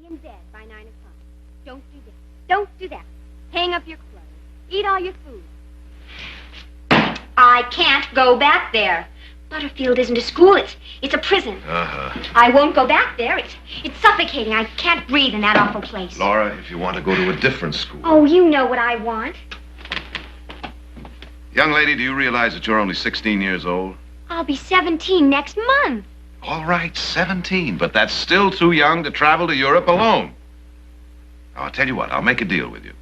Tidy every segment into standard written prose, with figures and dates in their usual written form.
be in bed by 9 o'clock. Don't do that. Don't do that. Hang up your clothes. Eat all your food. I can't go back there. Butterfield isn't a school. It's a prison. I won't go back there. It's suffocating. I can't breathe in that awful place. Laura, if you want to go to a different school. Oh, you know what I want. Young lady, do you realize that you're only 16 years old? I'll be 17 next month. All right, 17, but that's still too young to travel to Europe alone. Now, I'll tell you what, I'll make a deal with you.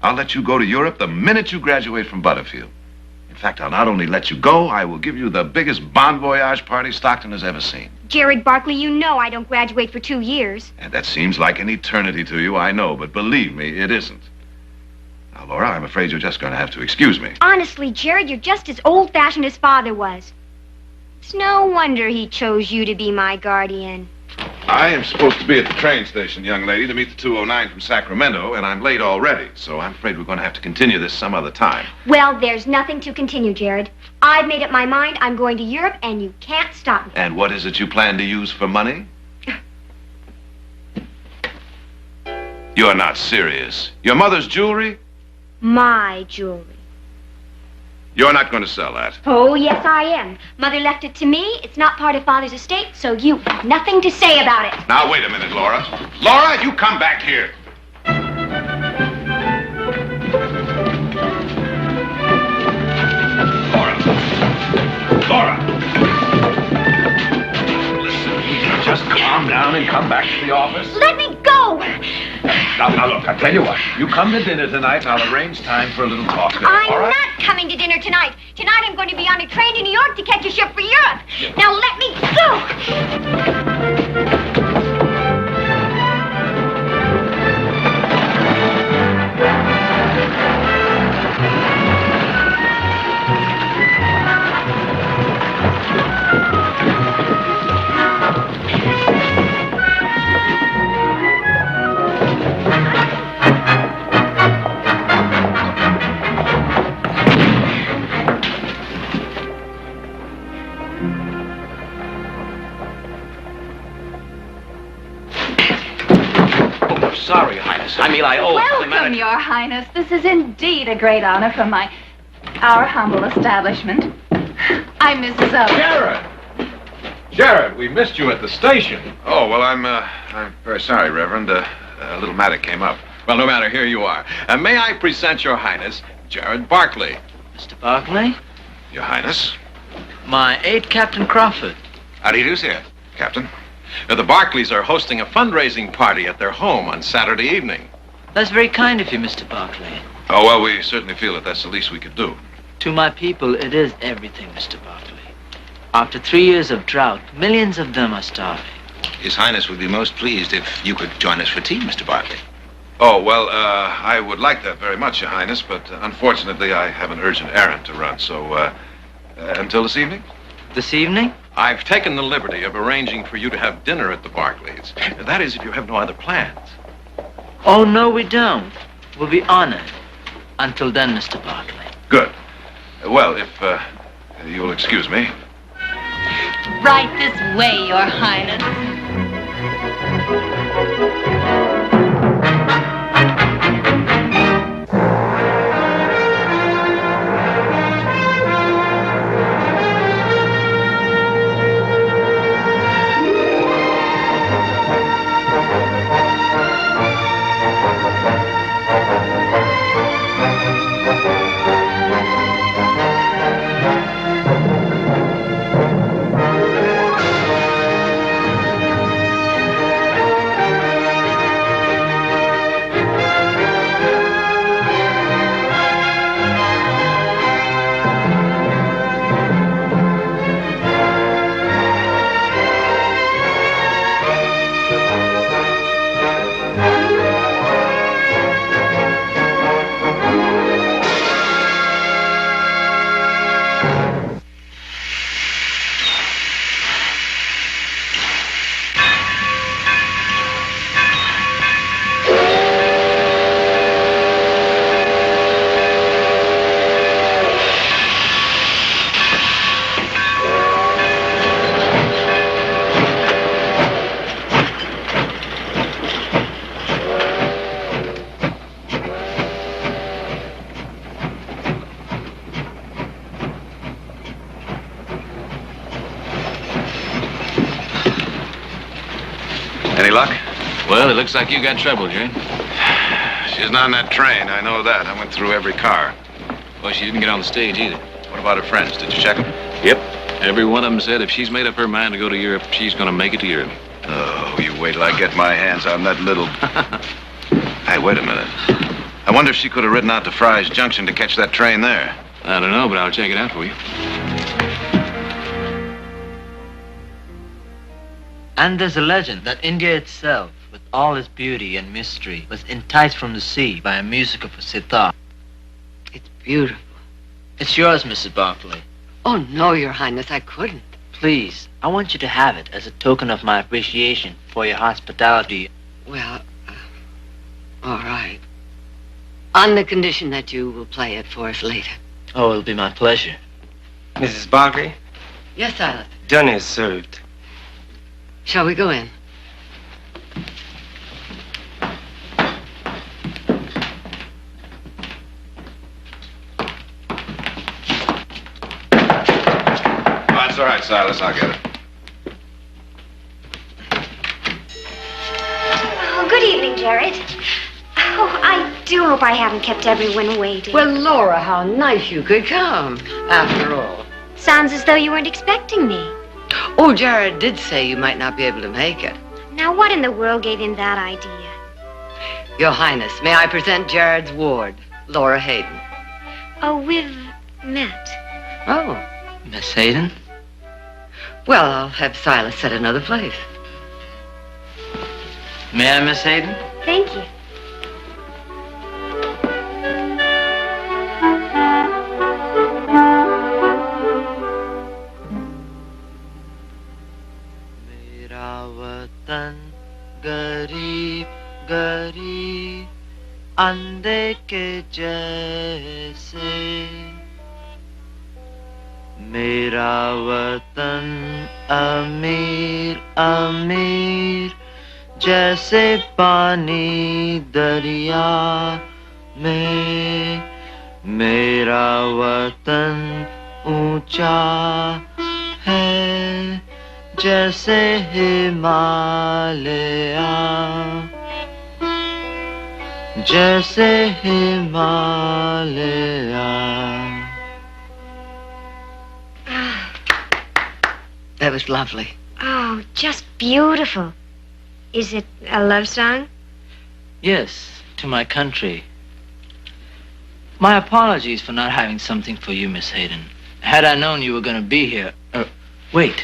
I'll let you go to Europe the minute you graduate from Butterfield. In fact, I'll not only let you go, I will give you the biggest bon voyage party Stockton has ever seen. Jarrod Barkley, you know I don't graduate for 2 years. And that seems like an eternity to you, I know, but believe me, it isn't. Now, Laura, I'm afraid you're just going to have to excuse me. Honestly, Jarrod, you're just as old-fashioned as Father was. It's no wonder he chose you to be my guardian. I am supposed to be at the train station, young lady, to meet the 209 from Sacramento, and I'm late already, so I'm afraid we're going to have to continue this some other time. Well, there's nothing to continue, Jarrod. I've made up my mind. I'm going to Europe, and you can't stop me. And what is it you plan to use for money? You're not serious. Your mother's jewelry? My jewelry. You're not going to sell that. Oh, yes, I am. Mother left it to me. It's not part of Father's estate, so you have nothing to say about it. Now, wait a minute, Laura. Laura, you come back here. Laura. Listen, you just calm down and come back to the office. Let me go! Now, look, I'll tell you what. You come to dinner tonight, and I'll arrange time for a little talk there, I'm all right? not coming to dinner tonight. Tonight I'm going to be on a train to New York to catch a ship for Europe. Yeah. Now let me go! Sorry, Highness. I mean, I owe... Welcome, Your Highness. This is indeed a great honor from our humble establishment. I'm Mrs. Owen. Jarrod! Jarrod, we missed you at the station. Oh, well, I'm very sorry, Reverend. A little matter came up. Well, no matter, here you are. May I present Your Highness, Jarrod Barkley. Mr. Barkley? Your Highness. My aide, Captain Crawford. How do you do, sir, Captain? The Barkleys are hosting a fundraising party at their home on Saturday evening. That's very kind of you, Mr. Barkley. Oh, well, we certainly feel that that's the least we could do. To my people, it is everything, Mr. Barkley. After 3 years of drought, millions of them are starving. His Highness would be most pleased if you could join us for tea, Mr. Barkley. Oh, well, I would like that very much, Your Highness, but unfortunately I have an urgent errand to run, so until this evening? This evening? I've taken the liberty of arranging for you to have dinner at the Barkleys. That is, if you have no other plans. Oh, no, we don't. We'll be honored. Until then, Mr. Barkley. Good. Well, if you'll excuse me. Right this way, Your Highness. luck? Well, it looks like you got trouble, Jerry. She's not on that train. I know that. I went through every car. Well, she didn't get on the stage either. What about her friends? Did you check them? Yep. Every one of them said if she's made up her mind to go to Europe, she's going to make it to Europe. Oh, you wait till I get my hands on that little... Hey, wait a minute. I wonder if she could have ridden out to Fry's Junction to catch that train there. I don't know, but I'll check it out for you. And there's a legend that India itself, with all its beauty and mystery, was enticed from the sea by a music of a sitar. It's beautiful. It's yours, Mrs. Barclay. Oh, no, Your Highness, I couldn't. Please, I want you to have it as a token of my appreciation for your hospitality. Well, all right. On the condition that you will play it for us later. Oh, it'll be my pleasure. Mrs. Barkley, Yes, Silas. dinner is served. Shall we go in? That's all right, Silas. I'll get it. Oh, good evening, Jarrod. Oh, I do hope I haven't kept everyone waiting. Well, Laura, how nice you could come, after all. Sounds as though you weren't expecting me. Oh, Jarrod did say you might not be able to make it. Now, what in the world gave him that idea? Your Highness, may I present Jarrod's ward, Laura Hayden. Oh, we've met. Oh, Miss Hayden? well, I'll have Silas set another place. May I, Miss Hayden? Thank you. मेरा वतन गरीब गरीब अंधे के जैसे मेरा वतन अमीर अमीर जैसे पानी दरिया में मेरा वतन ऊंचा है जैसे हिमालय जैसे Himalaya That was lovely. Oh, just beautiful. Is it a love song? Yes, to my country. My apologies for not having something for you, Miss Hayden. Had I known you were going to be here... wait.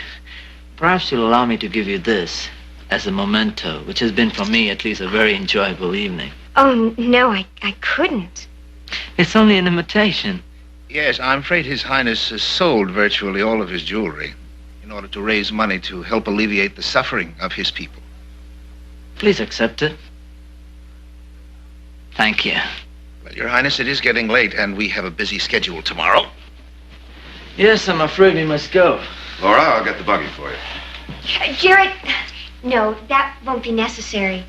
Perhaps you'll allow me to give you this as a memento, which has been for me at least a very enjoyable evening. Oh, no, I couldn't. It's only an imitation. Yes, I'm afraid His Highness has sold virtually all of his jewelry in order to raise money to help alleviate the suffering of his people. Please accept it. Thank you. Well, Your Highness, it is getting late, and we have a busy schedule tomorrow. Yes, I'm afraid we must go. Laura, I'll get the buggy for you. Jarrod, no, that won't be necessary.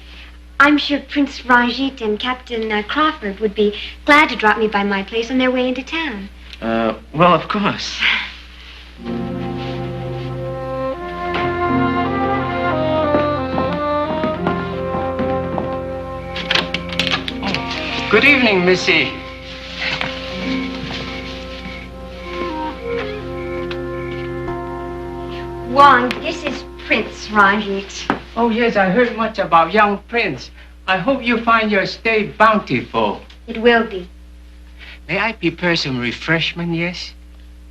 I'm sure Prince Ranjit and Captain Crawford would be glad to drop me by my place on their way into town. Well, of course. Good evening, Missy. Wong, this is Prince Ranjit. Oh, yes, I heard much about young Prince. I hope you find your stay bountiful. It will be. May I prepare some refreshment, yes?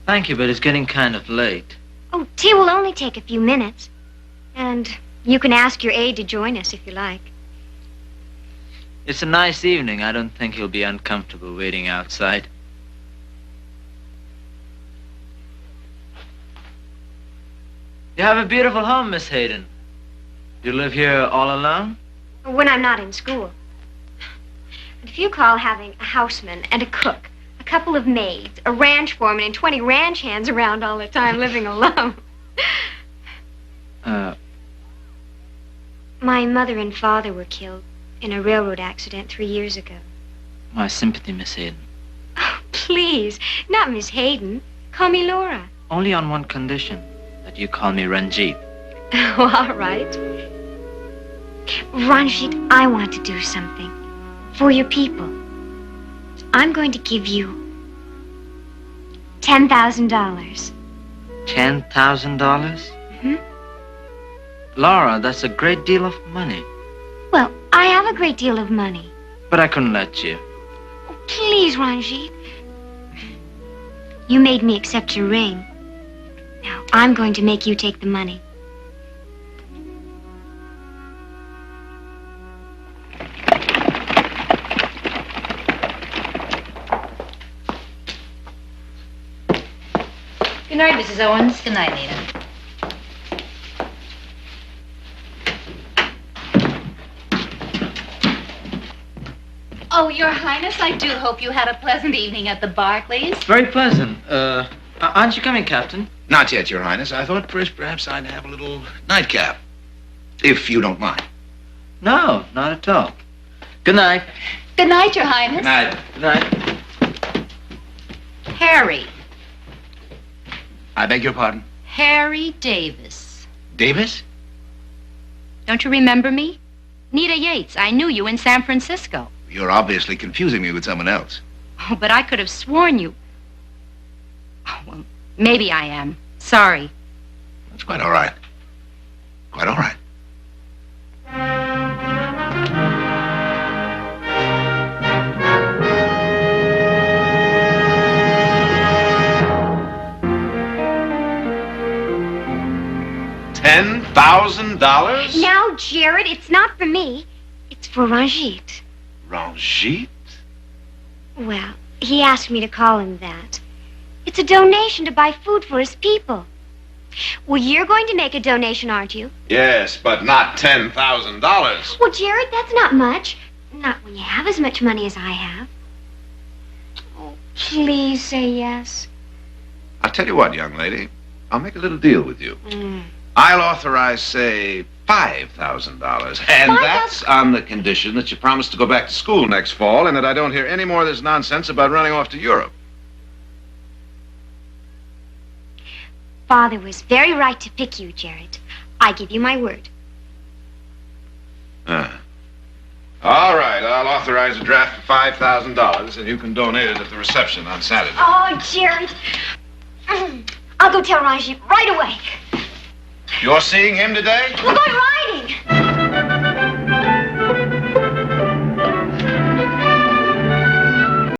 Thank you, but it's getting kind of late. Oh, tea will only take a few minutes. And you can ask your aide to join us if you like. It's a nice evening. I don't think he'll be uncomfortable waiting outside. You have a beautiful home, Miss Hayden. You live here all alone? When I'm not in school. And if you call having a houseman and a cook, a couple of maids, a ranch foreman, and 20 ranch hands around all the time living alone. My mother and father were killed in a railroad accident 3 years ago. My sympathy, Miss Hayden. Oh, please, not Miss Hayden. Call me Laura. Only on one condition, that you call me Ranjit. Oh, all right. Ranjit, I want to do something for your people. I'm going to give you $10,000. $10,000? Laura, that's a great deal of money. Well, I have a great deal of money. But I couldn't let you. Oh, please, Ranjit. You made me accept your ring. Now, I'm going to make you take the money. Good night, Mrs. Owens. Good night, Nina. Oh, Your Highness, I do hope you had a pleasant evening at the Barclays. Very pleasant. Aren't you coming, Captain? Not yet, Your Highness. I thought first perhaps I'd have a little nightcap. If you don't mind. No, not at all. Good night. Good night, Your Highness. Good night. Good night. Harry. I beg your pardon? Harry Davis. Davis? Don't you remember me? Nita Yates. I knew you in San Francisco. You're obviously confusing me with someone else. Oh, but I could have sworn you... Oh, well, maybe I am. Sorry. That's quite all right. Quite all right. $10,000? Now, Jarrod, it's not for me. It's for Ranjit. Ranjit? Well, he asked me to call him that. It's a donation to buy food for his people. Well, you're going to make a donation, aren't you? Yes, but not $10,000. Well, Jarrod, that's not much. Not when you have as much money as I have. Oh, please say yes. I'll tell you what, young lady. I'll make a little deal with you. I'll authorize, say, $5,000. And that's on the condition that you promise to go back to school next fall and that I don't hear any more of this nonsense about running off to Europe. Father was very right to pick you, Jarrod. I give you my word. All right, I'll authorize a draft for $5,000 and you can donate it at the reception on Saturday. Oh, Jarrod. I'll go tell Ranjit right away. You're seeing him today? We're going riding.